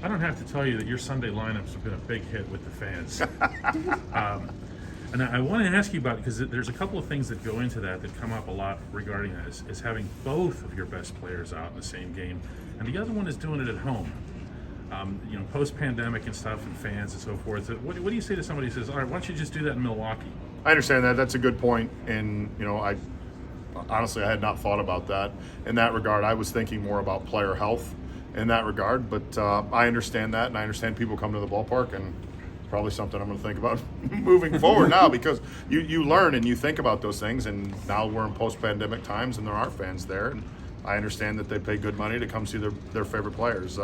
I don't have to tell you that your Sunday lineups have been a big hit with the fans. And I want to ask you about, because there's a couple of things that go into that come up a lot regarding that, is having both of your best players out in the same game, and the other one is doing it at home. Post-pandemic and stuff, and fans and so forth. What do you say to somebody who says, all right, why don't you just do that in Milwaukee? I understand that. That's a good point. And, I honestly, I had not thought about that. In that regard, I was thinking more about player health in that regard. But I understand that, and I understand people come to the ballpark, and it's probably something I'm going to think about moving forward now, because you learn and you think about those things. And now we're in post-pandemic times, and there are fans there. And I understand that they pay good money to come see their favorite players.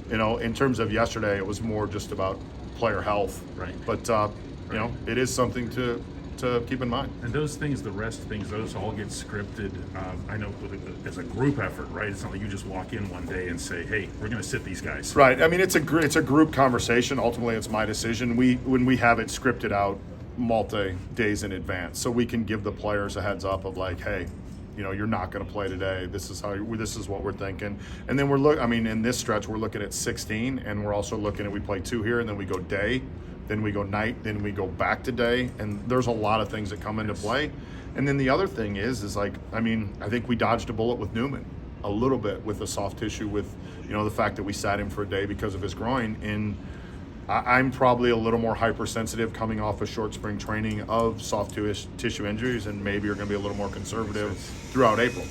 In terms of yesterday, it was more just about player health. Right. But, it is something to keep in mind. And those things, the rest things, those all get scripted. I know as a group effort, right? It's not like you just walk in one day and say, hey, we're going to sit these guys. Right. I mean, it's a group conversation. Ultimately, it's my decision. When we have it scripted out days in advance, so we can give the players a heads up of like, hey, you're not going to play today. This is what we're thinking. And then in this stretch, we're looking at 16, and we're also looking at, we play 2 here, and then we go day, then we go night, then we go back to day. And there's a lot of things that come into play. And then the other thing is I think we dodged a bullet with Newman a little bit with the soft tissue, with, the fact that we sat him for a day because of his groin. And I'm probably a little more hypersensitive coming off of short spring training of soft tissue injuries, and maybe you're going to be a little more conservative throughout April.